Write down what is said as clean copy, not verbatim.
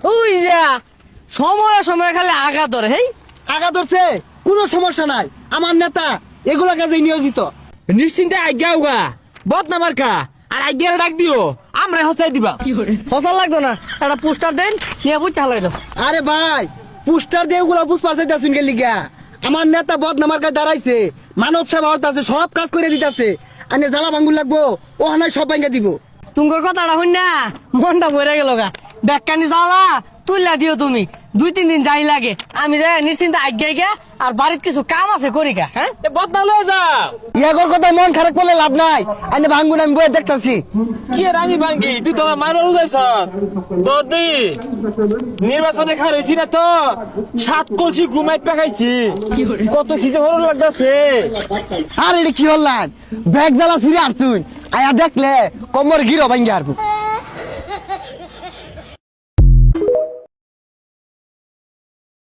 ওই যা সময় সময় খালি আগা ধরে হেই আগা ধরছে, কোনো সমস্যা নাই। আমার নেতা এগুলা কাজে নিয়োজিত। নিশ্চিন্তে আজ্ঞা উগা বদনা মার্কা আর আজ্ঞার ডাক দিও আমরা হসাই দিবা। ফসল লাগতো না, একটা পোস্টার দেন নিয়ে বুঝ চালাই দাও। আরে ভাই, পোস্টার দিয়ে ওগুলা পুষ্পা চাইতেছুন গেলি গা। আমার নেতা বদনামার কাছে দাঁড়াইছে, মানব সেবা হতাছে, সব কাজ করে দিতেছে। আনে জ্বালা ভাঙ্গুর লাগবো, ও হানায় সব ভাঙ্গা দিব। তুঙ্গর কথাটা হইন না মনটা ভরে গেল গা। ব্যাগকানি জ্বালা তুইলা দিও তুমি, 2-3 দিন যাই লাগে। আমি যাই নিশ্চিন্তে আজ্ঞাই গা, আর বাড়ির কিছু কাম আছে করি গা। হ্যাঁ বদনা লয়ে যাও। ইয়াগর কথা মন খারাপ করলে লাভ নাই। আনে ভাঙ্গুন আমি বয়ে দেখতাছি। কি আর আমি ভাঙ্গি, তুই তো আমার মারবার উদাইছস। তোর দি নির্বাচনে খার হইছি না তো 7 কলসি ঘুমাই পাকাইছি। কত কি যে ভালো লাগতাছে। আর এটা কি হল্লান, ব্যাগ জ্বালা ছিঁড়ে আসছুন, আয়া দেখলে কমর গিরো ভাঙ্গি আরবো।